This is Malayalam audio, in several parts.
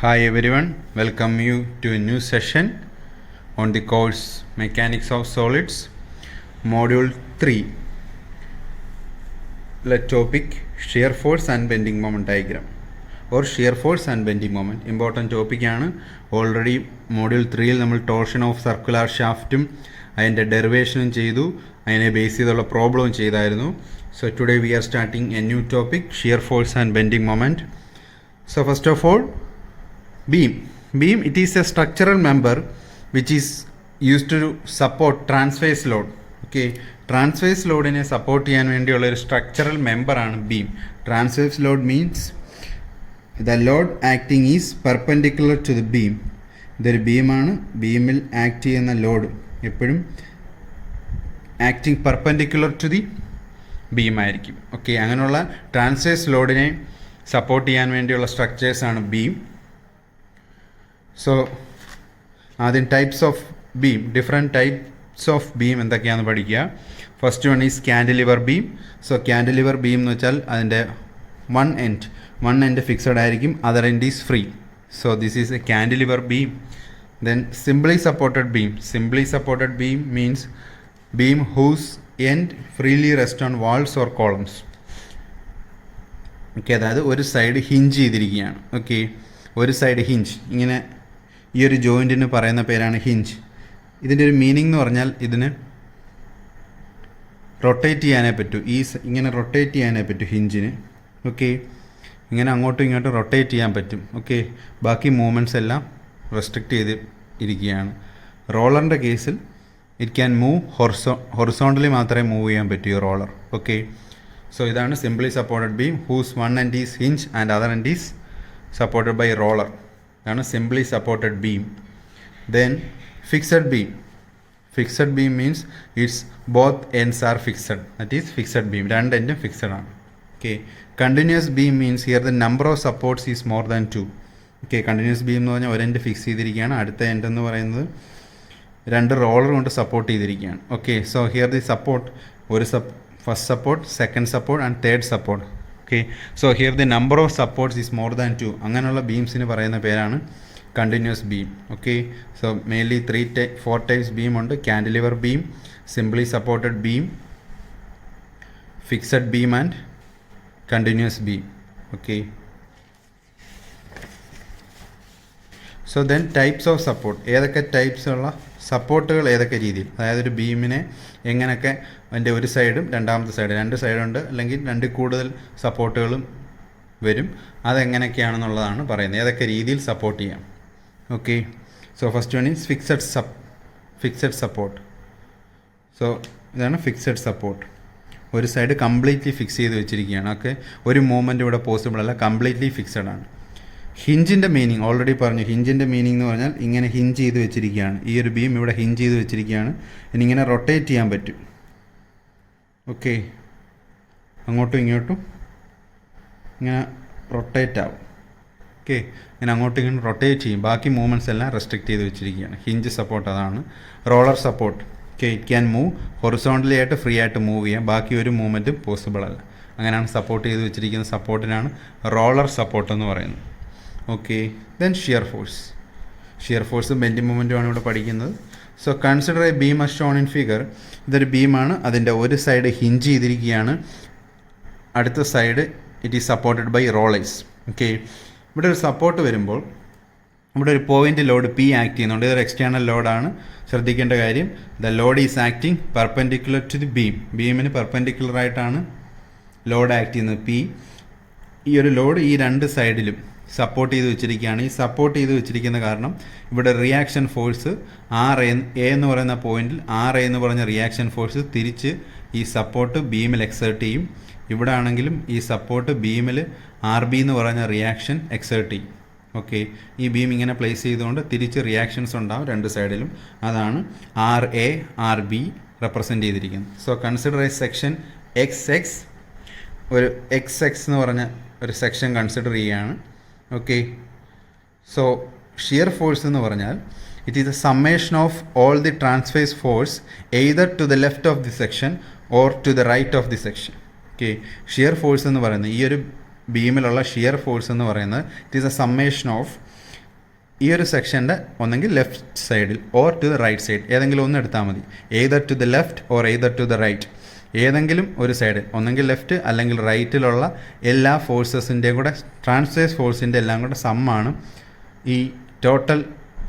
Hi everyone, welcome you to a new session on the course Mechanics of Solids, Module 3. The topic Shear Force and Bending Moment Diagram or Shear Force and Bending Moment. Important topic ആണ്. Already Module 3ൽ നമ്മൾ ടോർഷൻ ഓഫ് സർക്കുലർ ഷാഫ്റ്റും അതിൻ്റെ ഡെറിവേഷനും ചെയ്തു, അതിനെ ബേസ് ചെയ്തുള്ള പ്രോബ്ലവും ചെയ്തായിരുന്നു. So today we are starting a new topic, Shear Force and Bending Moment. So first of all, beam, it is a structural member which is used to support transverse load. Okay, transverse loadine support ചെയ്യാൻ വേണ്ടിയുള്ള ഒരു സ്ട്രക്ചറൽ മെമ്പർ ആണ് beam. Transverse load means the load acting is perpendicular to the beam. ഇതൊരു ബീമാണ്, ബീമിൽ ആക്ട് ചെയ്യുന്ന ലോഡ് എപ്പോഴും acting perpendicular to the beam ആയിരിക്കും. ഓക്കെ, അങ്ങനെയുള്ള ട്രാൻസ്വേഴ്സ് ലോഡിനെ സപ്പോർട്ട് ചെയ്യാൻ വേണ്ടിയുള്ള സ്ട്രക്ചേഴ്സാണ് ബീം. സോ ആദ്യം types of beam, different types of beam എന്തൊക്കെയാണെന്ന് പഠിക്കുക. First one is cantilever beam. So cantilever beam എന്ന് വെച്ചാൽ അതിൻ്റെ വൺ എൻഡ് ഫിക്സഡ് ആയിരിക്കും, other end is free. So this is a cantilever beam. Then simply supported beam. Simply supported beam means beam whose end freely rest on walls or columns. Okay, അതായത് ഒരു സൈഡ് ഹിഞ്ച് ചെയ്തിരിക്കുകയാണ്. ഓക്കെ, ഒരു സൈഡ് ഹിഞ്ച്, ഇങ്ങനെ ഈ ഒരു ജോയിൻറ്റിന് പറയുന്ന പേരാണ് ഹിഞ്ച്. ഇതിൻ്റെ ഒരു മീനിങ് എന്ന് പറഞ്ഞാൽ ഇതിന് റൊട്ടേറ്റ് ചെയ്യാനേ പറ്റൂ, ഇങ്ങനെ റൊട്ടേറ്റ് ചെയ്യാനേ പറ്റൂ ഹിഞ്ചിന്. ഓക്കെ, ഇങ്ങനെ അങ്ങോട്ടും ഇങ്ങോട്ടും റൊട്ടേറ്റ് ചെയ്യാൻ പറ്റും. ഓക്കെ, ബാക്കി മൂവ്മെൻറ്റ്സ് എല്ലാം റെസ്ട്രിക്റ്റ് ചെയ്ത് ഇരിക്കുകയാണ്. റോളറിൻ്റെ കേസിൽ ഇറ്റ് ക്യാൻ മൂവ് ഹൊറിസോണ്ടലി മാത്രമേ മൂവ് ചെയ്യാൻ പറ്റൂ ഈ റോളർ. ഓക്കെ, സോ ഇതാണ് simply supported beam whose one end is hinge and other end is supported by roller. ഇതാണ് simply supported beam. Then fixed beam. Fixed beam means it's both ends are fixed, that is fixed beam, രണ്ട് എൻഡും ഫിക്സഡ് ആണ്. Okay, continuous beam means here the number of supports is more than 2. Okay, continuous beam എന്ന് പറഞ്ഞാൽ ഒരു എൻഡ് ഫിക്സ് ചെയ്തിരിക്കുകയാണ്, അടുത്ത എൻഡ് എന്ന് പറയുന്നത് രണ്ട് റോളർ കൊണ്ട് സപ്പോർട്ട് ചെയ്തിരിക്കുകയാണ്. Okay, so here the support, first support, second support and third support. Okay, so here the number of supports is more than 2. അങ്ങനെയുള്ള ബീംസിന് പറയുന്ന പേരാണ് continuous beam. Okay, so mainly 4 types beam ഉണ്ട്. Cantilever beam, simply supported beam, fixed beam and continuous beam. Okay, so then types of support. ഏതൊക്കെ ടൈപ്സ് ഉള്ള സപ്പോർട്ടുകൾ ഏതൊക്കെ രീതിയിൽ, അതായത് ഒരു ബീമിനെ എങ്ങനെയൊക്കെ അതിൻ്റെ ഒരു സൈഡും രണ്ടാമത്തെ സൈഡ്, രണ്ട് സൈഡുണ്ട് അല്ലെങ്കിൽ രണ്ട് കൂടുതൽ സപ്പോർട്ടുകളും വരും, അതെങ്ങനെയൊക്കെയാണെന്നുള്ളതാണ് പറയുന്നത്, ഏതൊക്കെ രീതിയിൽ സപ്പോർട്ട് ചെയ്യാം. Okay, so first one is fixed support. So ഇതാണ് ഫിക്സഡ് സപ്പോർട്ട്. ഒരു സൈഡ് കംപ്ലീറ്റ്ലി ഫിക്സ് ചെയ്ത് വെച്ചിരിക്കുകയാണ്. ഓക്കെ, ഒരു മൂവ്മെൻറ്റ് ഇവിടെ പോസിബിൾ അല്ല, കംപ്ലീറ്റ്ലി ഫിക്സഡ് ആണ്. ഹിഞ്ചിൻ്റെ മീനിങ് ഓൾറെഡി പറഞ്ഞു. ഹിഞ്ചിൻ്റെ മീനിങ് എന്ന് പറഞ്ഞാൽ ഇങ്ങനെ ഹിഞ്ച് ചെയ്ത് വെച്ചിരിക്കുകയാണ്, ഈ ഒരു ബീം ഇവിടെ ഹിഞ്ച് ചെയ്ത് വെച്ചിരിക്കുകയാണ്, ഇനി ഇങ്ങനെ റൊട്ടേറ്റ് ചെയ്യാൻ പറ്റും. ഓക്കെ, അങ്ങോട്ടും ഇങ്ങോട്ടും ഇങ്ങനെ റൊട്ടേറ്റ് ആവും. ഓക്കെ, ഇങ്ങനെ അങ്ങോട്ടും ഇങ്ങോട്ടും റൊട്ടേറ്റ് ചെയ്യും, ബാക്കി മൂവ്മെൻറ്റ്സ് എല്ലാം റെസ്ട്രിക്റ്റ് ചെയ്ത് വെച്ചിരിക്കുകയാണ്. ഹിഞ്ച് സപ്പോർട്ട് അതാണ്. Roller support. Okay, it can move horizontally ആയിട്ട് ഫ്രീ ആയിട്ട് മൂവ് ചെയ്യാം, ബാക്കി ഒരു മൂവ്മെൻറ്റും പോസിബിൾ അല്ല. അങ്ങനെയാണ് സപ്പോർട്ട് ചെയ്ത് വെച്ചിരിക്കുന്ന സപ്പോർട്ടിനാണ് റോളർ സപ്പോർട്ട് എന്ന് പറയുന്നത്. Okay, then shear force. Shear ഫോഴ്സും ബെൻഡിങ് മൊമെൻറ്റുമാണ് ഇവിടെ പഠിക്കുന്നത്. So consider A beam as shown in figure. ഇതൊരു ബീമാണ്, അതിൻ്റെ ഒരു സൈഡ് ഹിഞ്ച് ചെയ്തിരിക്കുകയാണ്, അടുത്ത side it is supported by rollers. Okay, ഇവിടെ ഒരു സപ്പോർട്ട് വരുമ്പോൾ ഇവിടെ ഒരു പോയിൻ്റ് ലോഡ് പി ആക്ട് ചെയ്യുന്നുണ്ട്. ഇതൊരു എക്സ്റ്റേണൽ ലോഡാണ്. ശ്രദ്ധിക്കേണ്ട കാര്യം, the load is acting perpendicular to the beam. ബീമിന് പെർപെൻഡിക്കുലറായിട്ടാണ് ലോഡ് ആക്ട് ചെയ്യുന്നത് പി. ഈ ഒരു ലോഡ് ഈ രണ്ട് സൈഡിലും സപ്പോർട്ട് ചെയ്ത് വെച്ചിരിക്കുകയാണ്. ഈ സപ്പോർട്ട് ചെയ്ത് വെച്ചിരിക്കുന്ന കാരണം ഇവിടെ റിയാക്ഷൻ ഫോഴ്സ് എ എന്ന് പറയുന്ന പോയിന്റിൽ എ എന്ന് പറഞ്ഞ റിയാക്ഷൻ ഫോഴ്സ് തിരിച്ച് ഈ സപ്പോർട്ട് ബീമിൽ എക്സേർട്ട് ചെയ്യും. ഇവിടെ ആണെങ്കിലും ഈ സപ്പോർട്ട് ബീമിൽ ബി എന്ന് പറയുന്ന റിയാക്ഷൻ എക്സേർട്ട് ചെയ്യും. ഓക്കെ, ഈ ബീം ഇങ്ങനെ പ്ലേസ് ചെയ്തുകൊണ്ട് തിരിച്ച് റിയാക്ഷൻസ് ഉണ്ടാവും രണ്ട് സൈഡിലും. അതാണ് ബി റെപ്രസെൻ്റ് ചെയ്തിരിക്കുന്നത്. So consider a section XX. ഒരു XX എന്ന് പറഞ്ഞ ഒരു സെക്ഷൻ കൺസിഡർ ചെയ്യുകയാണ്. ഓക്കെ, സോ ഷിയർ ഫോഴ്സ് എന്ന് പറഞ്ഞാൽ it is a summation of all the transverse force either to the left of the section or to the right of the section. Okay, shear force എന്ന് പറയുന്നത് ഈ ഒരു ബീമിലുള്ള ഷിയർ ഫോഴ്സ് എന്ന് പറയുന്നത് it is a summation of ഈ ഒരു സെക്ഷൻ്റെ ഒന്നെങ്കിൽ ലെഫ്റ്റ് സൈഡിൽ or to the right side ഏതെങ്കിലും ഒന്ന് എടുത്താൽ മതി. Either to the left or either to the right, ഏതെങ്കിലും ഒരു സൈഡിൽ ഒന്നെങ്കിൽ ലെഫ്റ്റ് അല്ലെങ്കിൽ റൈറ്റിലുള്ള എല്ലാ ഫോഴ്സസിൻ്റെയും കൂടെ ട്രാൻസ്വേഴ്സ് ഫോഴ്സിൻ്റെ എല്ലാം കൂടെ സമ്മാണ് ഈ ടോട്ടൽ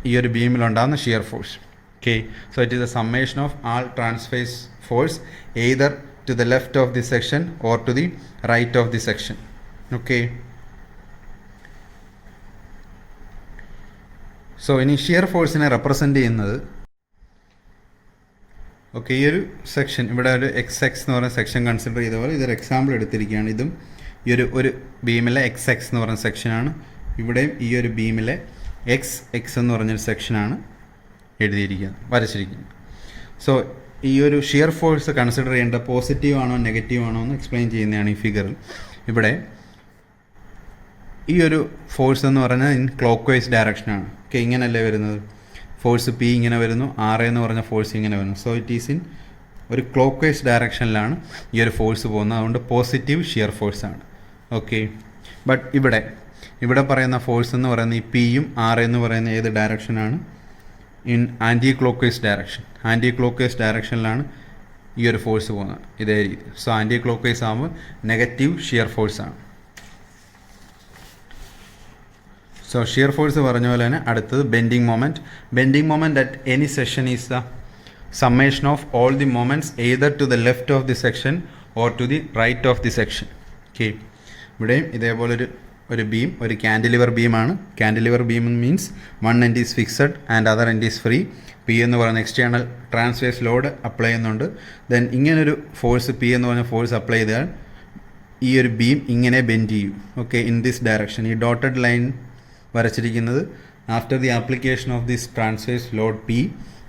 ഈ ഒരു ബീമിലുണ്ടാകുന്ന shear force. Okay, so it is a summation of all transverse force either to the left of the section or to the right of the section. Okay, so ഇനി ഷിയർ ഫോഴ്സിനെ റെപ്രസെൻ്റ് ചെയ്യുന്നത്, ഓക്കെ, ഈ ഒരു സെക്ഷൻ ഇവിടെ ഒരു എക്സ് എന്ന് പറയുന്ന സെക്ഷൻ കൺസിഡർ ചെയ്ത പോലെ ഇതൊരു എക്സാമ്പിൾ എടുത്തിരിക്കുകയാണ്. ഇതും ഈ ഒരു ബീമിലെ എക്സ് എന്ന് പറയുന്ന സെക്ഷനാണ്. ഇവിടെയും ഈ ഒരു ബീമിലെ എക്സ് എന്ന് പറഞ്ഞൊരു സെക്ഷനാണ് എഴുതിയിരിക്കുന്നത്, വരച്ചിരിക്കുന്നത്. സോ ഈ ഒരു ഷിയർ ഫോഴ്സ് കൺസിഡർ ചെയ്യേണ്ട പോസിറ്റീവ് ആണോ നെഗറ്റീവ് ആണോ എന്ന് എക്സ്പ്ലെയിൻ ചെയ്യുന്നതാണ് ഈ ഫിഗറിൽ. ഇവിടെ ഈ ഒരു ഫോഴ്സ് എന്ന് പറഞ്ഞാൽ ഇൻ ക്ലോക്ക് വൈസ് ഡയറക്ഷനാണ്. ഓക്കെ, ഇങ്ങനെയല്ലേ വരുന്നത്, ഫോഴ്സ് പി ഇങ്ങനെ വരുന്നു, ആർ എന്ന് പറഞ്ഞ ഫോഴ്സ് ഇങ്ങനെ വരുന്നു. സോ ഇറ്റ് ഈസ് ഇൻ ഒരു ക്ലോക്ക് വൈസ് ഡയറക്ഷനിലാണ് ഈ ഒരു ഫോഴ്സ് പോകുന്നത്. അതുകൊണ്ട് പോസിറ്റീവ് ഷിയർ ഫോഴ്സാണ്. ഓക്കെ, ബട്ട് ഇവിടെ പറയുന്ന ഫോഴ്സ് എന്ന് പറയുന്ന ഈ പിയും ആർ എന്ന് പറയുന്ന ഏത് ഡയറക്ഷനാണ്, in anti clock vice direction. Anticlockwise ഡയറക്ഷനിലാണ് ഈ ഒരു ഫോഴ്സ് പോകുന്നത്, ഇതേ രീതി. സോ ആൻറ്റി ക്ലോക്ക് വൈസ് ആകുമ്പോൾ നെഗറ്റീവ് ഷിയർ ഫോഴ്സാണ്. സോ ഷിയർ ഫോഴ്സ് പറഞ്ഞ പോലെ തന്നെ അടുത്തത് bending moment. Bending moment at any section is the summation of all the moments either to the left of the section or to the right of the section. Okay, ഇവിടെയും ഇതേപോലൊരു ബീം, ഒരു cantilever ബീമാണ്. Cantilever beam means one end is fixed and other end is free. P എന്ന് പറയുന്ന എക്സ്റ്റേണൽ ട്രാൻസ്വേഴ്സ് ലോഡ് അപ്ലൈ ചെയ്യുന്നുണ്ട്. ദെൻ ഇങ്ങനൊരു ഫോഴ്സ് പി എന്ന് പറഞ്ഞ ഫോഴ്സ് അപ്ലൈ ചെയ്താൽ ഈ ഒരു ബീം ഇങ്ങനെ ബെൻഡ് ചെയ്യും. Okay, in this direction. ഈ ഡോട്ടഡ് ലൈൻ വരച്ചിരിക്കുന്നത് after the application of this transverse load P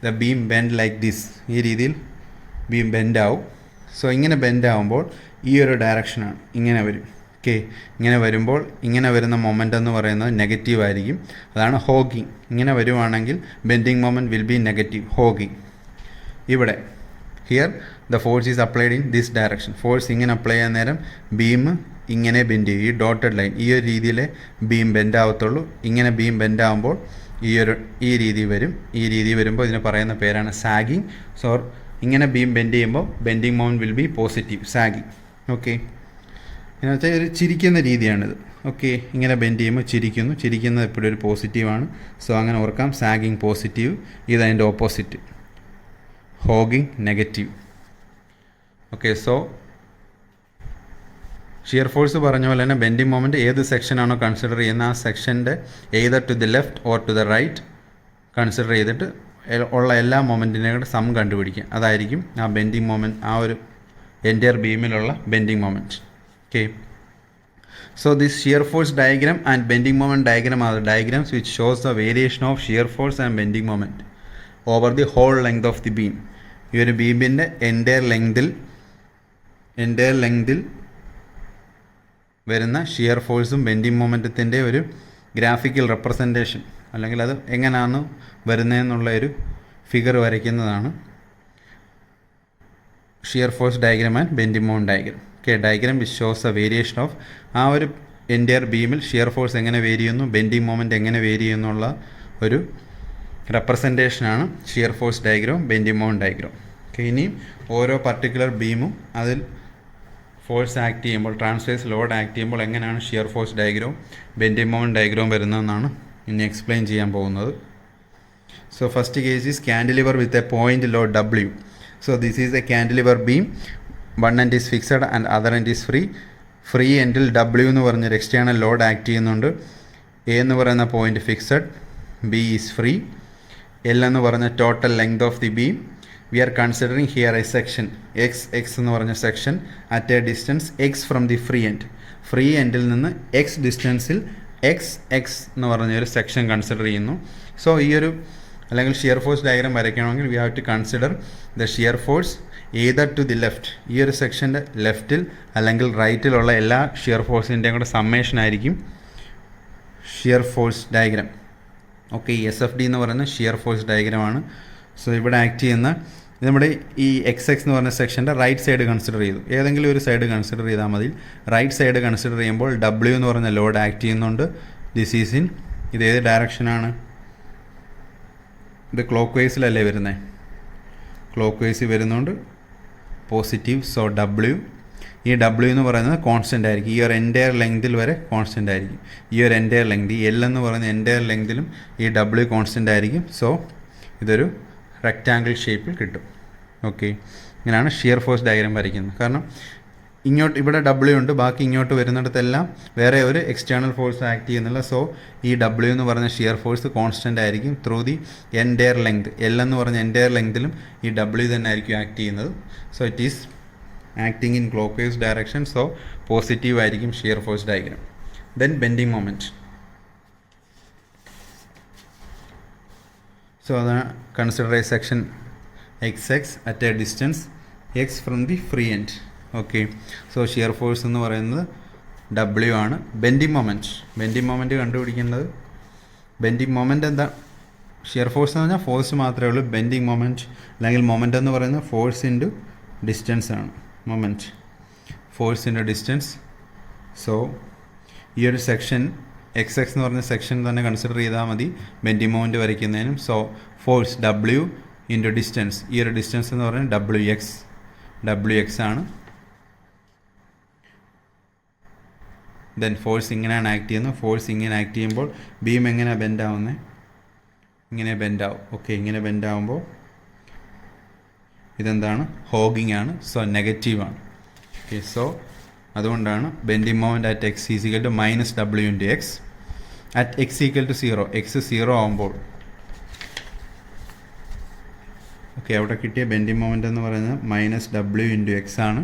the beam bend like this. ഈ രീതിയിൽ ബീം ബെൻഡ് ആവും. സോ ഇങ്ങനെ ബെൻഡ് ആവുമ്പോൾ ഈ ഒരു ഡയറക്ഷനാണ് ഇങ്ങനെ വരും. ഓക്കെ, ഇങ്ങനെ വരുമ്പോൾ ഇങ്ങനെ വരുന്ന മൊമെൻ്റ് എന്ന് പറയുന്നത് നെഗറ്റീവ് ആയിരിക്കും. അതാണ് ഹോഗിങ്. ഇങ്ങനെ വരുവാണെങ്കിൽ bending moment will be negative, hogging. ഇവിടെ here the force is applied in this direction. Force ഇങ്ങനെ അപ്ലൈ ചെയ്യാൻ നേരം ബീം ഇങ്ങനെ ബെൻഡ് ചെയ്യും. ഈ ഡോട്ടഡ് ലൈൻ ഈ ഒരു രീതിയിലെ ബീം ബെൻഡ് ആവത്തുള്ളൂ. ഇങ്ങനെ ബീം ബെൻഡ് ആകുമ്പോൾ ഈ രീതി വരും. ഈ രീതി വരുമ്പോൾ ഇതിന് പറയുന്ന പേരാണ് സാഗിങ്. സോ ഇങ്ങനെ ബീം ബെൻഡ് ചെയ്യുമ്പോൾ bending moment will B positive, sagging. Okay, എന്ന് വെച്ചാൽ ഒരു ചിരിക്കുന്ന രീതിയാണിത്. ഓക്കെ, ഇങ്ങനെ ബെൻഡ് ചെയ്യുമ്പോൾ ചിരിക്കുന്നത് എപ്പോഴും ഒരു പോസിറ്റീവാണ്. സോ അങ്ങനെ ഓർക്കാം, സാഗിങ് പോസിറ്റീവ്, ഇതതിൻ്റെ opposite hogging negative. Okay, so shear force പറഞ്ഞ പോലെ തന്നെ ബെൻഡിങ് മൊമെൻറ്റ് ഏത് സെക്ഷനാണോ കൺസിഡർ ചെയ്യുന്ന ആ സെക്ഷൻ്റെ either to the left or to the right consider ചെയ്തിട്ട് ഉള്ള എല്ലാ മൊമെൻറ്റിനെ കൂടെ സം കണ്ടുപിടിക്കുക. അതായിരിക്കും ആ ബെൻഡിങ് മൊമെൻറ്റ്, ആ ഒരു എൻറ്റയർ ബീമിലുള്ള bending moment. Okay, so this shear force diagram and bending moment diagram are the diagrams which shows the variation of shear force and bending moment over the whole length of the beam. ഈ ഒരു ബീമിൻ്റെ എൻറ്റയർ ലെങ്തിൽ വരുന്ന ഷിയർ ഫോഴ്സും ബെൻഡിങ് മൊമെൻറ്റത്തിൻ്റെ ഒരു ഗ്രാഫിക്കൽ റെപ്രസെൻറ്റേഷൻ, അല്ലെങ്കിൽ അത് എങ്ങനെയാണ് വരുന്നതെന്നുള്ള ഒരു ഫിഗർ വരയ്ക്കുന്നതാണ് shear force diagram and bending moment diagram. Diagram which shows a variation of ആ ഒരു എൻറ്റയർ ബീമിൽ ഷിയർ ഫോഴ്സ് എങ്ങനെ വേരി ചെയ്യുന്നു, ബെൻഡിങ് മൊമെൻറ്റ് എങ്ങനെ വേരി ചെയ്യുന്നുള്ള ഒരു റെപ്രസെൻറ്റേഷനാണ് shear force diagram, bending moment diagram. Okay, ഇനിയും ഓരോ പർട്ടിക്കുലർ ബീമും അതിൽ ഫോഴ്സ് ആക്ട് ചെയ്യുമ്പോൾ, ട്രാൻസ്വേഴ്സ് ലോഡ് ആക്ട് ചെയ്യുമ്പോൾ എങ്ങനെയാണ് shear force diagram, bending moment diagram വരുന്നതെന്നാണ് ഇനി എക്സ്പ്ലെയിൻ ചെയ്യാൻ പോകുന്നത്. So first case is cantilever with a point load W. So this is a cantilever beam. One end is fixed and other end is free എൻഡിൽ W എന്ന് പറഞ്ഞൊരു എക്സ്റ്റേണൽ ലോഡ് ആക്ട് ചെയ്യുന്നുണ്ട്. എ എന്ന് പറയുന്ന point fixed, B is free. L എന്ന് പറഞ്ഞ total length of the beam. We are considering here a section X എന്ന് പറഞ്ഞ സെക്ഷൻ at a distance X from the free എൻഡിൽ നിന്ന് എക്സ് ഡിസ്റ്റൻസിൽ എക്സ് എന്ന് പറഞ്ഞൊരു സെക്ഷൻ കൺസിഡർ ചെയ്യുന്നു. സോ ഈ ഒരു അല്ലെങ്കിൽ ഷിയർ ഫോഴ്സ് ഡയഗ്രാം വരയ്ക്കണമെങ്കിൽ we have to consider the shear force either to the left. ഈ ഒരു സെക്ഷൻ്റെ ലെഫ്റ്റിൽ അല്ലെങ്കിൽ റൈറ്റിലുള്ള എല്ലാ ഷിയർ ഫോഴ്സിൻ്റെയും കൂടെ സമ്മേഷൻ ആയിരിക്കും ഷിയർ ഫോഴ്സ് ഡയഗ്രാം. ഓക്കെ, ഈ SFD എന്ന് പറയുന്ന ഷിയർ ഫോഴ്സ് ഡയഗ്രാമാണ്. സോ ഇവിടെ ആക്ട് ചെയ്യുന്ന നമ്മുടെ ഈ എക്സ് എന്ന് പറഞ്ഞ സെക്ഷൻ്റെ റൈറ്റ് സൈഡ് കൺസിഡർ ചെയ്തു. ഏതെങ്കിലും ഒരു സൈഡ് കൺസിഡർ ചെയ്താൽ മതി. റൈറ്റ് സൈഡ് കൺസിഡർ ചെയ്യുമ്പോൾ W എന്ന് പറഞ്ഞ ലോഡ് ആക്ട് ചെയ്യുന്നുണ്ട്. ദിസ് ഈസ് ഇൻ, ഇത് ഏത് ഡയറക്ഷനാണ്, ഇത് ക്ലോക്ക് വൈസിലല്ലേ വരുന്നത്, ക്ലോക്ക് വൈസിൽ വരുന്നതുകൊണ്ട് പോസിറ്റീവ്. സോ ഡബ്ല്യു, ഈ ഡബ്ല്യു എന്ന് പറയുന്നത് കോൺസ്റ്റൻ്റ് ആയിരിക്കും, ഈ ഒരു എൻറ്റയർ ലെങ്തിൽ വരെ കോൺസ്റ്റൻ്റ് ആയിരിക്കും. ഈ ഒരു എൻറ്റയർ ലെങ്ത്, ഈ എൽ എന്ന് പറയുന്ന എൻറ്റയർ ലെങ്തിലും ഈ ഡബ്ല്യു കോൺസ്റ്റൻ്റ് ആയിരിക്കും. സോ ഇതൊരു റെക്റ്റാങ്കിൾ ഷേപ്പിൽ കിട്ടും. ഓക്കെ, ഇങ്ങനെയാണ് ഷിയർ ഫോഴ്സ് ഡയഗ്രാം വരയ്ക്കുന്നത്. കാരണം ഇങ്ങോട്ട് ഇവിടെ ഡബ്ല്യു ഉണ്ട്, ബാക്കി ഇങ്ങോട്ട് വരുന്നിടത്തെല്ലാം വേറെ ഒരു എക്സ്റ്റേണൽ ഫോഴ്സ് ആക്ട് ചെയ്യുന്നില്ല. സോ ഈ ഡബ്ല്യു എന്ന് പറയുന്ന ഷിയർ ഫോഴ്സ് കോൺസ്റ്റൻ്റ് ആയിരിക്കും through the entire length. L എന്ന് പറഞ്ഞ എൻറ്റയർ ലെങ്തിലും ഈ ഡബ്ല്യു തന്നെ ആയിരിക്കും ആക്ട് ചെയ്യുന്നത്. So it is acting in clock vice direction. So positive ആയിരിക്കും shear force diagram. Then bending moment. So അതാണ് consider a section XX at a distance x from the free end. Okay, so shear force എന്ന് പറയുന്നത് W ആണ്. ബെൻഡിങ് മൊമെൻറ്റ് കണ്ടുപിടിക്കേണ്ടത്, ബെൻഡിങ് മൊമെൻറ്റ് എന്താ? ഷിയർ ഫോഴ്സ് എന്ന് പറഞ്ഞാൽ ഫോഴ്സ് മാത്രമേ ഉള്ളൂ. ബെൻഡിങ് മൊമെൻറ്റ് അല്ലെങ്കിൽ മൊമെൻറ്റ് എന്ന് പറയുന്നത് ഫോഴ്സ് ഇൻറ്റു ഡിസ്റ്റൻസ് ആണ്. Moment force into distance. So ഈ ഒരു സെക്ഷൻ XX എന്ന് പറഞ്ഞ സെക്ഷൻ തന്നെ കൺസിഡർ ചെയ്താൽ മതി ബെൻഡിങ് മൊമെൻറ്റ് വരയ്ക്കുന്നതിനും. So force W into distance, ഈ ഒരു ഡിസ്റ്റൻസ് എന്ന് പറയുന്നത് WX ആണ്. ദെൻ ഫോഴ്സ് ഇങ്ങനെയാണ് ആക്ട് ചെയ്യുന്നത്. ഫോഴ്സ് ഇങ്ങനെ ആക്ട് ചെയ്യുമ്പോൾ ബീം എങ്ങനെയാണ് ബെൻഡ് ആവുന്നത്? ഇങ്ങനെ ബെൻഡ് ആവും. ഓക്കെ, ഇങ്ങനെ ബെൻഡ് ആവുമ്പോൾ ഇതെന്താണ്? ഹോഗിങ് ആണ്. സോ നെഗറ്റീവാണ്. ഓക്കെ, സോ അതുകൊണ്ടാണ് bending moment at x equal to -W into x. At x equal to 0, x 0 ആവുമ്പോൾ, ഓക്കെ, അവിടെ കിട്ടിയ ബെൻഡിങ് മൊമെൻ്റ് എന്ന് പറയുന്നത് -W ഇൻറ്റു x ആണ്.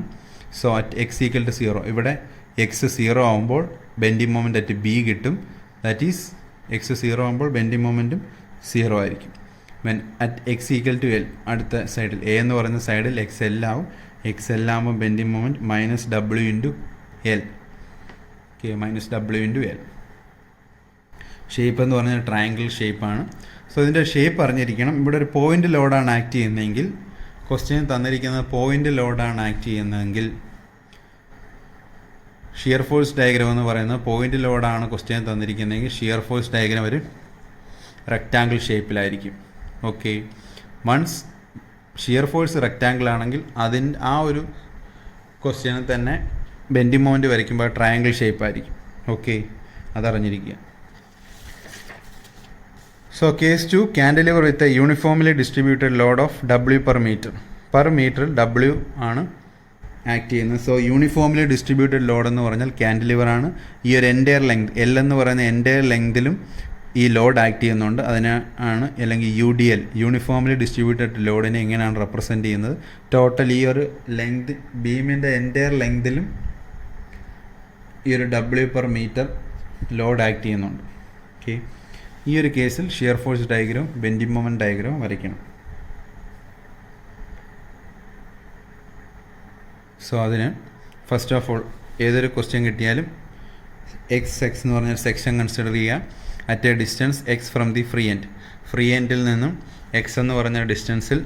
So at x equal to 0, ഇവിടെ x 0 ആവുമ്പോൾ ബെൻഡിങ് മൊമെൻറ്റ് അറ്റ് B കിട്ടും. ദാറ്റ് ഈസ് x 0 ആവുമ്പോൾ ബെൻഡിങ് മൊമെൻറ്റും 0 ആയിരിക്കും. When at x equal to L, അടുത്ത സൈഡിൽ A എന്ന് പറയുന്ന സൈഡിൽ XL ആവും. XL ആകുമ്പോൾ bending moment -W into L. Okay, -W into L. Shape എന്ന് പറഞ്ഞാൽ ട്രയാങ്കിൾ ഷേപ്പാണ്. സോ ഇതിൻ്റെ ഷേപ്പ് അറിഞ്ഞിരിക്കണം. ഇവിടെ ഒരു പോയിൻ്റ് ലോഡാണ് ആക്ട് ചെയ്യുന്നതെങ്കിൽ, ക്വസ്റ്റ്യൻ തന്നിരിക്കുന്നത് പോയിൻ്റ് ലോഡാണ് ആക്ട് ചെയ്യുന്നതെങ്കിൽ ഷിയർ ഫോഴ്സ് ഡയഗ്രാം എന്ന് പറയുന്നത് പോയിൻ്റ് ലോഡാണ് ക്വസ്റ്റ്യൻ തന്നിരിക്കുന്നതെങ്കിൽ ഷിയർ ഫോഴ്സ് ഡയഗ്രാം ഒരു റെക്റ്റാങ്കിൾ ഷേപ്പിലായിരിക്കും. Okay, once shear force rectangle ആണെങ്കിൽ ആ ഒരു ക്വസ്റ്റ്യനിൽ തന്നെ ബെൻഡിങ് മൊമെൻറ്റ് വരയ്ക്കുമ്പോൾ ട്രയാങ്കിൾ ഷേപ്പായിരിക്കും. ഓക്കെ, അതറിഞ്ഞിരിക്കുക. So case 2, cantilever with a uniformly distributed load of W per meter. Per meter W ആണ് ആക്ട് ചെയ്യുന്നത്. സോ യൂണിഫോംലി ഡിസ്ട്രിബ്യൂട്ടഡ് ലോഡ് എന്ന് പറഞ്ഞാൽ ക്യാൻറ്റിലിവർ ആണ്. ഈ ഒരു എൻറ്റയർ ലെങ്ത്, L എന്ന് പറയുന്ന എൻറ്റയർ ലെങ്തിലും ഈ ലോഡ് ആക്ട് ചെയ്യുന്നുണ്ട്. അതിനാണ് അല്ലെങ്കിൽ UDL, യൂണിഫോംലി ഡിസ്ട്രിബ്യൂട്ടഡ് ലോഡിനെ എങ്ങനെയാണ് റെപ്രസെൻറ്റ് ചെയ്യുന്നത്? ടോട്ടൽ ഈ ഒരു ലെങ്ത് ബീമിൻ്റെ എൻറ്റയർ ലെങ്തിലും ഈ ഒരു W per meter load act ചെയ്യുന്നുണ്ട്. ഓക്കെ, ഈ ഒരു കേസിൽ shear force diagram, bending moment diagram വരയ്ക്കണം. സോ അതിന് ഫസ്റ്റ് ഓഫ് ഓൾ ഏതൊരു ക്വസ്റ്റ്യൻ കിട്ടിയാലും x എന്ന് പറഞ്ഞൊരു സെക്ഷൻ കൺസിഡർ ചെയ്യുക. At a distance x from the free end, free എൻഡിൽ നിന്നും x എന്ന് പറഞ്ഞ ഡിസ്റ്റൻസിൽ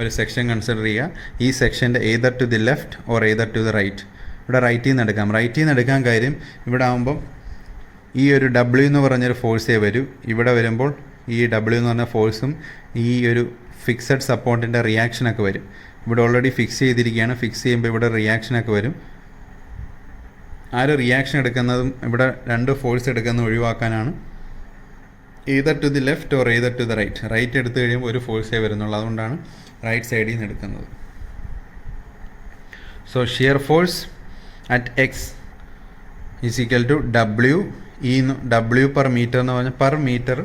ഒരു സെക്ഷൻ കൺസിഡർ ചെയ്യുക. ഈ സെക്ഷൻ്റെ either to the left or either to the right. ഇവിടെ റൈറ്റിൽ നിന്ന് എടുക്കാം. റൈറ്റിൽ നിന്ന് എടുക്കാൻ കാര്യം ഇവിടെ ആകുമ്പം ഈ ഒരു W എന്ന് പറഞ്ഞൊരു ഫോഴ്സേ വരൂ. ഇവിടെ വരുമ്പോൾ ഈ W എന്ന് പറഞ്ഞ ഫോഴ്സും ഈ ഒരു ഫിക്സഡ് സപ്പോർട്ടിൻ്റെ റിയാക്ഷനൊക്കെ വരും. ഇവിടെ ഓൾറെഡി ഫിക്സ് ചെയ്തിരിക്കുകയാണ്. ഫിക്സ് ചെയ്യുമ്പോൾ ഇവിടെ റിയാക്ഷനൊക്കെ വരും. ആ ഒരു റിയാക്ഷൻ എടുക്കുന്നതും ഇവിടെ രണ്ട് ഫോഴ്സ് എടുക്കുന്നത് ഒഴിവാക്കാനാണ് either to the left or either to the right. Right എടുത്തു കഴിയുമ്പോൾ ഒരു ഫോഴ്സേ വരുന്നുള്ളൂ. അതുകൊണ്ടാണ് റൈറ്റ് സൈഡിൽ നിന്ന് എടുക്കുന്നത്. So shear force at x is equal to W. ഈ W per meter എന്ന് പറഞ്ഞാൽ പെർ മീറ്റർ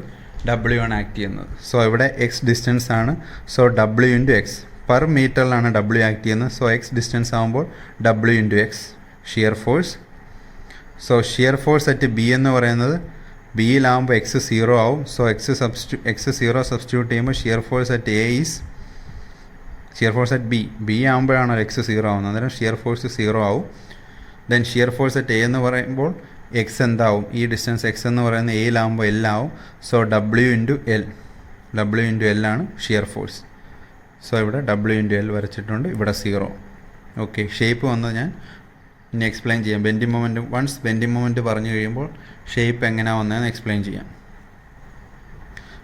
W ആണ് ആക്ട് ചെയ്യുന്നത്. സോ ഇവിടെ x ഡിസ്റ്റൻസ് ആണ്. So W into X. Per മീറ്ററിലാണ് W ആക്ട് ചെയ്യുന്നത്. സോ x ഡിസ്റ്റൻസ് ആകുമ്പോൾ W into X shear force. So shear force at B എന്ന് പറയുന്നത് ബിയിലാകുമ്പോൾ x 0 ആവും. സോ x 0 സബ്സ്റ്റിറ്റ്യൂട്ട് ചെയ്യുമ്പോൾ shear force at A is shear force at B ആകുമ്പോഴാണ് x 0 ആവുന്നത്. അന്നേരം ഷിയർ ഫോഴ്സ് 0 ആവും. Then shear force at A എന്ന് പറയുമ്പോൾ x എന്താവും? ഈ ഡിസ്റ്റൻസ് x എന്ന് പറയുന്നത് എയിലാകുമ്പോൾ L ആവും. സോ W ഇൻറ്റു L ആണ് ഷിയർ ഫോഴ്സ്. സോ ഇവിടെ W ഇൻറ്റു L വരച്ചിട്ടുണ്ട്. ഇവിടെ 0. ഓക്കെ, ഷേപ്പ് വന്നത് ഞാൻ ഇനി എക്സ്പ്ലെയിൻ ചെയ്യാം. Bending moment once bending moment പറഞ്ഞു കഴിയുമ്പോൾ ഷേപ്പ് എങ്ങനെയാണ് വന്നതെന്ന് എക്സ്പ്ലെയിൻ ചെയ്യാം.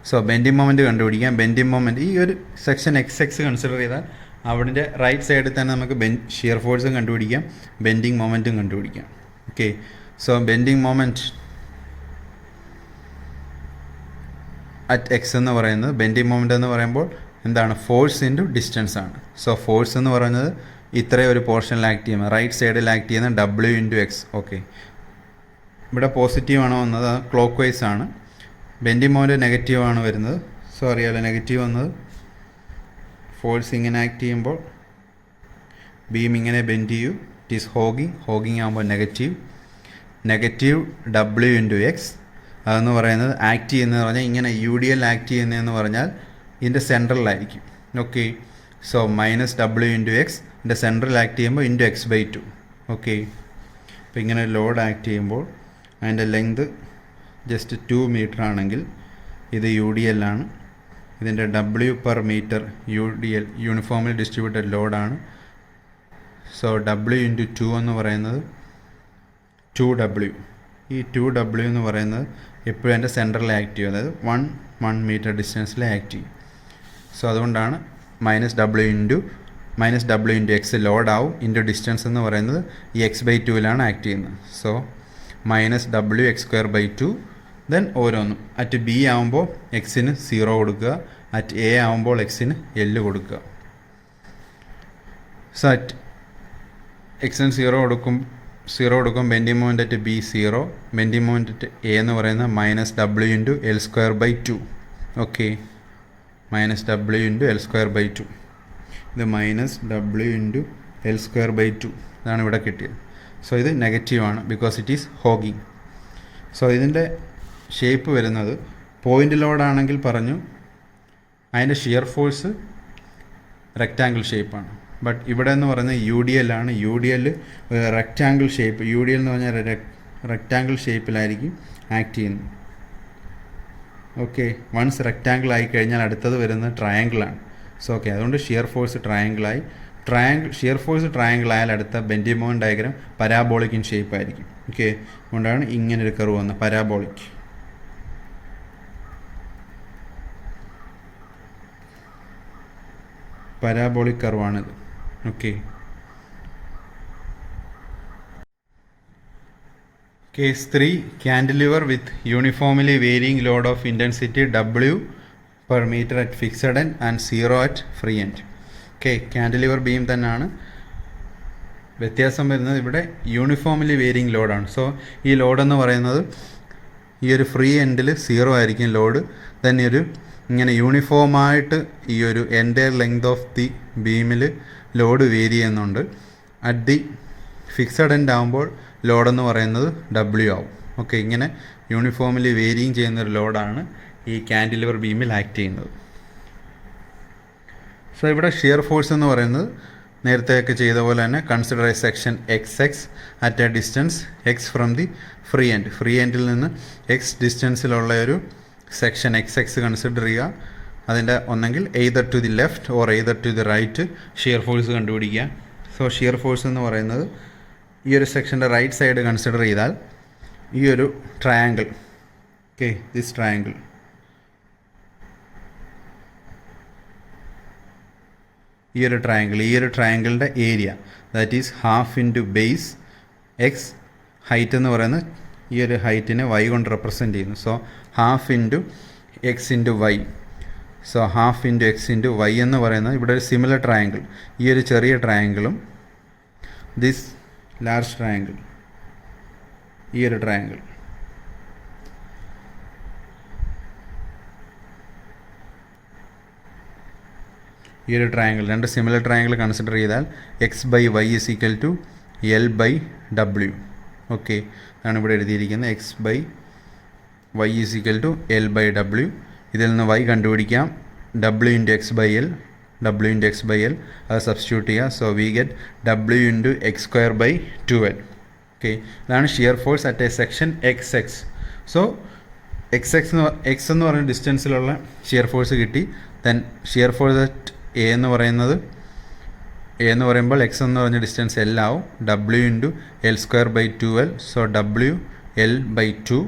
സോ ബെൻഡിങ് മൊമെൻറ്റ് കണ്ടുപിടിക്കാം. ബെൻഡിങ് മൊമെൻറ്റ് ഈ ഒരു സെക്ഷൻ എക്സ് കൺസിഡർ ചെയ്താൽ അവിടെ റൈറ്റ് സൈഡിൽ തന്നെ നമുക്ക് ഷിയർ ഫോഴ്സും കണ്ടുപിടിക്കാം, ബെൻഡിങ് മൊമെൻറ്റും കണ്ടുപിടിക്കാം. Okay, so bending moment at X എന്ന് പറയുന്നത്, ബെൻഡിങ് മൊമെൻറ്റ് എന്ന് പറയുമ്പോൾ എന്താണ്, ഫോഴ്സ് ഇൻറ്റു ഡിസ്റ്റൻസ് ആണ്. സോ ഫോഴ്സ് എന്ന് പറയുന്നത് ഇത്രയും ഒരു പോർഷനിൽ ആക്ട് ചെയ്യുന്നത്, റൈറ്റ് സൈഡിൽ ആക്ട് ചെയ്യുന്ന ഡബ്ല്യു ഇൻറ്റു എക്സ്. ഓക്കെ, ഇവിടെ പോസിറ്റീവ് ആണ് വന്നത്, ക്ലോക്ക് വൈസ് ആണ്. ബെൻഡിങ് മൊമെൻറ്റ് നെഗറ്റീവ് ആണ് വരുന്നത്. സോ അറിയാലോ നെഗറ്റീവ് വന്നത്, ഫോഴ്സ് ഇങ്ങനെ ആക്ട് ചെയ്യുമ്പോൾ ബീം ഇങ്ങനെ ബെൻഡ് ചെയ്യൂ, ഇറ്റ് ഈസ് ഹോഗിങ് ആകുമ്പോൾ നെഗറ്റീവ് ഡബ്ല്യു ഇൻറ്റു എക്സ്. അതെന്ന് പറയുന്നത് ആക്ട് ചെയ്യുന്നതെന്ന് പറഞ്ഞാൽ ഇങ്ങനെ യു ഡി എൽ ആക്ട് ചെയ്യുന്നതെന്ന് പറഞ്ഞാൽ ഇതിൻ്റെ സെൻട്രലിലായിരിക്കും. Okay, so minus W into X ഇതിൻ്റെ സെൻട്രൽ ആക്ട് ചെയ്യുമ്പോൾ ഇൻറ്റു എക്സ് ബൈ 2. ഓക്കെ, അപ്പോൾ ഇങ്ങനെ ലോഡ് ആക്ട് ചെയ്യുമ്പോൾ അതിൻ്റെ ലെങ്ത് ജസ്റ്റ് 2 മീറ്റർ ആണെങ്കിൽ ഇത് യു ഡി എൽ ആണ്. ഇതിൻ്റെ W per metre U D L uniformly distributed ലോഡാണ്. സോ ഡബ്ല്യു ഇൻറ്റു 2 എന്ന് പറയുന്നത് 2W. ഈ 2W എന്ന് പറയുന്നത് എപ്പോഴും എൻ്റെ സെൻറ്ററിൽ ആക്ട് ചെയ്യും, അതായത് 1 മീറ്റർ ഡിസ്റ്റൻസിൽ ആക്ട് ചെയ്യും. സോ അതുകൊണ്ടാണ് മൈനസ് ഡബ്ല്യു ഇൻറ്റു എക്സ് ലോഡാവും, ഇൻറ്റു ഡിസ്റ്റൻസ് എന്ന് പറയുന്നത് ഈ എക്സ് ബൈ 2ലാണ് ആക്ട് ചെയ്യുന്നത്. So minus W X square by 2. Then ഓരോന്നും അറ്റ് ബി ആകുമ്പോൾ എക്സിന് 0 കൊടുക്കുക, അറ്റ് എ ആകുമ്പോൾ എക്സിന് L കൊടുക്കുക. സോ അറ്റ് എക്സിന് 0 കൊടുക്കും, bending moment at B 0, bending moment at A എന്ന് പറയുന്നത് minus W into L square by 2. Okay, minus W into L square by 2. ഇത് minus W into L square by 2 ഇതാണ് ഇവിടെ കിട്ടിയത്. സോ ഇത് നെഗറ്റീവാണ് because it is hogging. So ഇതിൻ്റെ ഷേപ്പ് വരുന്നത് പോയിൻ്റ് ലോഡാണെങ്കിൽ പറഞ്ഞു അതിൻ്റെ ഷിയർ ഫോഴ്സ് റെക്റ്റാങ്കിൾ ഷേപ്പാണ്. ബട്ട് ഇവിടെ എന്ന് പറയുന്നത് യു ഡി എൽ ആണ്. U D L rectangle shape, U D L എന്ന് പറഞ്ഞാൽ റെക്റ്റാങ്കിൾ ഷേപ്പിലായിരിക്കും ആക്ട് ചെയ്യുന്നത്. ഓക്കെ, വൺസ് റെക്റ്റാങ്കിൾ ആയി കഴിഞ്ഞാൽ അടുത്തത് വരുന്നത് ട്രയാങ്കിളാണ്. സോ ഓക്കെ, അതുകൊണ്ട് shear force shear force triangle ആയാൽ അടുത്ത bending moment diagram parabolic in shape ആയിരിക്കും. ഓക്കെ, അതുകൊണ്ടാണ് ഇങ്ങനെ ഒരു കർവ് വന്നത്, പരാബോളിക് കർവാണിത്. Okay, case 3, cantilever with uniformly varying load of intensity W per meter at fixed end and 0 at free end. Okay, cantilever beam തന്നെയാണ്, വ്യത്യാസം വരുന്നത് ഇവിടെ യൂണിഫോംലി വേരിയിങ് ലോഡാണ്. സോ ഈ ലോഡെന്ന് പറയുന്നത് ഈ ഒരു ഫ്രീ എൻഡിൽ 0 ആയിരിക്കും ലോഡ്. തന്നെ ഒരു ഇങ്ങനെ യൂണിഫോമായിട്ട് ഈ ഒരു എൻ്റയർ ലെങ്ത് ഓഫ് ദി ബീമിൽ ലോഡ് വേരി ചെയ്യുന്നുണ്ട്. അറ്റ് ദി ഫിക്സഡ് എൻഡ് ആകുമ്പോൾ ലോഡെന്ന് പറയുന്നത് W ആവും. ഓക്കെ, ഇങ്ങനെ യൂണിഫോംലി വേരിയിങ് ചെയ്യുന്നൊരു ലോഡാണ് ഈ കാൻറ്റിലിവർ ബീമിൽ ആക്ട് ചെയ്യുന്നത്. സോ ഇവിടെ ഷിയർ ഫോഴ്സ് എന്ന് പറയുന്നത് നേരത്തെയൊക്കെ ചെയ്ത പോലെ തന്നെ consider a section XX at a distance X from the free എൻഡിൽ നിന്ന് X ഡിസ്റ്റൻസിലുള്ള ഒരു സെക്ഷൻ XX കൺസിഡർ ചെയ്യുക. അതിൻ്റെ ഒന്നെങ്കിൽ either to the left or either to the right shear force കണ്ടുപിടിക്കുക. സോ ഷിയർ ഫോഴ്സ് എന്ന് പറയുന്നത് ഈ ഒരു സെക്ഷൻ്റെ റൈറ്റ് സൈഡ് കൺസിഡർ ചെയ്താൽ ഈ ഒരു ട്രയാങ്കിൾ, ഓക്കെ, ദിസ് ട്രയാങ്കിൾ, ഈ ഒരു ട്രയാങ്കിളിൻ്റെ area that is half into base X, height എന്ന് പറയുന്നത് ഈ ഒരു ഹൈറ്റിനെ y കൊണ്ട് റെപ്രസെൻറ്റ് ചെയ്യുന്നു. So half into X into Y. So half into X into Y എന്ന് പറയുന്നത് ഇവിടെ ഒരു സിമിലർ ട്രയാങ്കിൾ, ഈ ഒരു ചെറിയ ട്രയാങ്കിളും ദിസ് ലാർജ് ട്രയാങ്കിൾ, ഈ ഒരു ട്രയാങ്കിൾ, ഈ ഒരു ട്രയാങ്കിൾ, രണ്ട് സിമിലർ ട്രയാങ്കിൾ കൺസിഡർ ചെയ്താൽ x/y is equal to L/W. Okay, അതാണ് ഇവിടെ എഴുതിയിരിക്കുന്നത്, x/y is equal to L/W. ഇതിൽ നിന്ന് y കണ്ടുപിടിക്കാം, W ഇൻറ്റു x/L, അത് സബ്സ്റ്റിറ്റ്യൂട്ട് ചെയ്യുക. So we get W into X square by 2L. Okay, ഇതാണ് shear force at A section XX. So x എന്ന് പറയുന്ന ഡിസ്റ്റൻസിലുള്ള ഷിയർ ഫോഴ്സ് കിട്ടി. Then shear force at A എന്ന് പറയുന്നത് എ എന്ന് പറയുമ്പോൾ എക്സ് എന്ന് പറഞ്ഞ ഡിസ്റ്റൻസ് എൽ ആവും. W into L square by 2L. So W L by 2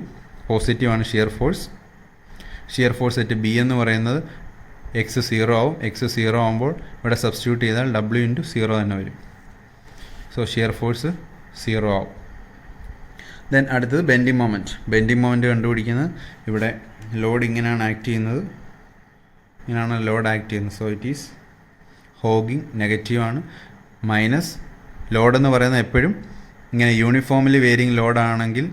പോസിറ്റീവാണ് shear force. Shear force at B എന്ന് പറയുന്നത് എക്സ് 0 ആവും. എക്സ് 0 ആകുമ്പോൾ ഇവിടെ സബ്സ്റ്റിറ്റ്യൂട്ട് ചെയ്താൽ ഡബ്ല്യു ഇൻറ്റു 0 തന്നെ വരും. സോ ഷിയർ ഫോഴ്സ് 0 ആവും. ദെൻ അടുത്തത് ബെൻഡിങ് മൊമെൻറ്റ്. ബെൻഡിങ് മൊമെൻറ്റ് കണ്ടുപിടിക്കുന്നത് ഇവിടെ ലോഡ് ഇങ്ങനെയാണ് ആക്ട് ചെയ്യുന്നത്, ഇങ്ങനെയാണ് ലോഡ് ആക്ട് ചെയ്യുന്നത്. സോ ഇറ്റ് ഈസ് ഹോഗിങ് നെഗറ്റീവാണ്. മൈനസ് ലോഡെന്ന് പറയുന്നത് എപ്പോഴും ഇങ്ങനെ യൂണിഫോംലി വേരിങ് ലോഡാണെങ്കിൽ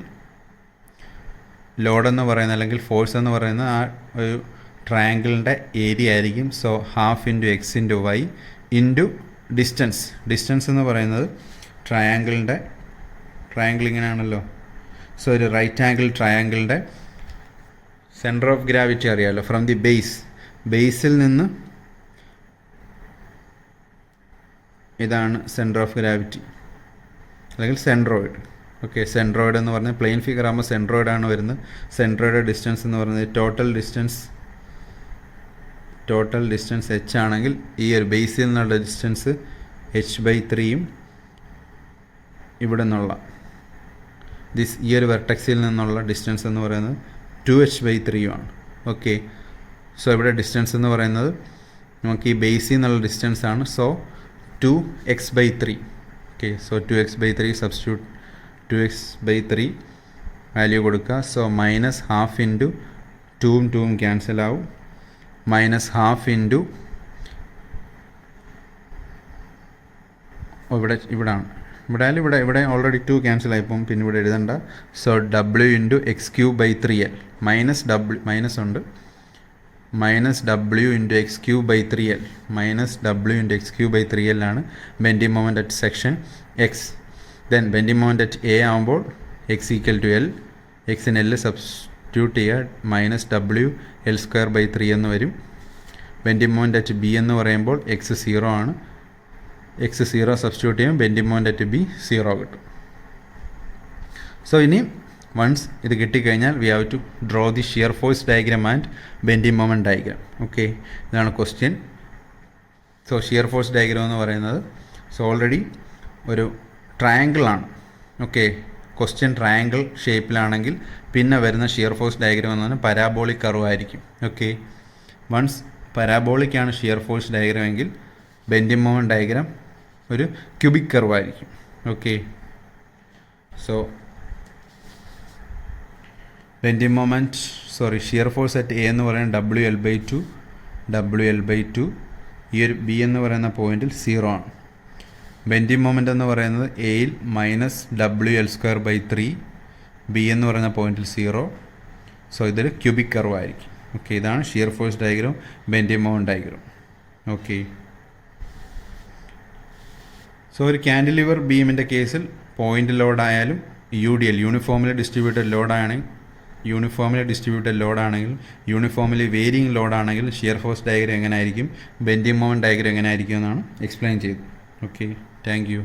ലോഡെന്ന് പറയുന്നത് അല്ലെങ്കിൽ ഫോഴ്സ് എന്ന് പറയുന്നത് ആ ഒരു ട്രയാങ്കിളിൻ്റെ ഏരിയ ആയിരിക്കും. So half into X into Y into distance. Distance എന്ന് പറയുന്നത് ട്രയാങ്കിൾ ഇങ്ങനെയാണല്ലോ. സോ ഒരു റൈറ്റ് ആംഗിൾ ട്രയാങ്കിളിൻ്റെ സെൻറ്റർ ഓഫ് ഗ്രാവിറ്റി അറിയാമല്ലോ. ഫ്രം ദി ബേസിൽ നിന്ന് ഇതാണ് സെൻറ്റർ ഓഫ് ഗ്രാവിറ്റി അല്ലെങ്കിൽ സെൻട്രോയിഡ്. ഓക്കെ, സെൻട്രോയിഡ് എന്ന് പറഞ്ഞാൽ പ്ലെയിൻ ഫിഗർ ആകുമ്പോൾ സെൻട്രോയിഡാണ് വരുന്നത്. സെൻട്രോയിഡ് ഡിസ്റ്റൻസ് എന്ന് പറയുന്നത് ടോട്ടൽ ഡിസ്റ്റൻസ് എച്ച് ആണെങ്കിൽ ഈ ഒരു ബേസിൽ നിന്നുള്ള ഡിസ്റ്റൻസ് h/3യും ഇവിടെ നിന്നുള്ള ഈ ഒരു വെർട്ടെക്സിൽ നിന്നുള്ള ഡിസ്റ്റൻസ് എന്ന് പറയുന്നത് 2h/3യുമാണ്. ഓക്കെ, സോ ഇവിടെ ഡിസ്റ്റൻസ് എന്ന് പറയുന്നത് നമുക്ക് ഈ ബേസിൽ നിന്നുള്ള ഡിസ്റ്റൻസ് ആണ്. So 2x/3. Okay, so 2x/3 substitute 2x/3 value കൊടുക്കുക. സോ മൈനസ് ഹാഫ് ഇൻറ്റു 2ഉം ക്യാൻസൽ ആവും. മൈനസ് ഹാഫ് ഇൻറ്റു ഇവിടെ ഓൾറെഡി 2 ക്യാൻസൽ ആയിപ്പോൾ പിന്നെ ഇവിടെ എഴുതണ്ട. So W into x³/3L minus ഉണ്ട്. Minus W into x³/3L -w/x³/3L ആണ് bending moment at section X. Then bending moment at A ആകുമ്പോൾ x = L. എക്സിന് L സബ്സ്റ്റിറ്റ്യൂട്ട് ചെയ്യുക. -w/L²/3 എന്ന് വരും. ബെൻഡിങ് മൊമെൻറ്റ് അറ്റ് ബി എന്ന് പറയുമ്പോൾ x 0 ആണ്. x 0 സബ്സ്റ്റിറ്റ്യൂട്ട് ചെയ്യും. ബെൻഡിങ് മൊമെൻറ്റ് അറ്റ് ബി 0 കിട്ടും. സോ ഇനി വൺസ് ഇത് കിട്ടിക്കഴിഞ്ഞാൽ we have to draw the shear force diagram and bending moment diagram. Okay, ഇതാണ് question. So shear force diagram എന്ന് പറയുന്നത് ഓൾറെഡി ഒരു ട്രയാങ്കിളാണ്. ഓക്കെ, ക്വസ്റ്റ്യൻ ട്രയാങ്കിൾ ഷേപ്പിലാണെങ്കിൽ പിന്നെ വരുന്ന ഷിയർ ഫോഴ്സ് ഡയഗ്രാം എന്ന് പറഞ്ഞാൽ പരാബോളിക് കർവ് ആയിരിക്കും. ഓക്കെ, വൺസ് പരാബോളിക്കാണ് ഷിയർ ഫോഴ്സ് ഡയഗ്രാം എങ്കിൽ ബെൻഡിങ് മൊമെൻറ്റ് ഡയഗ്രാം ഒരു ക്യൂബിക് കർവ് ആയിരിക്കും. Okay, so bending moment shear force at A എന്ന് പറയുന്നത് WL/2 ഈ ഒരു ബി എന്ന് പറയുന്ന പോയിന്റിൽ 0 ആണ്. ബെൻഡിങ് മൊമെൻറ്റ് എന്ന് പറയുന്നത് എയിൽ -WL²/3 ബി എന്ന് പറയുന്ന പോയിന്റിൽ 0. സോ ഇതൊരു ക്യൂബിക് കർവ് ആയിരിക്കും. ഓക്കെ, ഇതാണ് shear force diagram, bending moment diagram. Okay, so ഒരു ക്യാൻഡിലിവർ ബീമിൻ്റെ കേസിൽ പോയിന്റ് ലോഡായാലും UDL യൂണിഫോംലി ഡിസ്ട്രിബ്യൂട്ടഡ് ലോഡാണെങ്കിൽ യൂണിഫോംലി വേരിയിങ് ലോഡാണെങ്കിൽ ഷിയർ ഫോഴ്സ് ഡയഗ്രാം എങ്ങനെ ആയിരിക്കും, ബെൻഡിങ് മൊമെൻറ്റ് ഡയഗ്രാം എങ്ങനെ ആയിരിക്കും എന്നാണ് എക്സ്പ്ലെയിൻ ചെയ്തത്. Okay, thank you.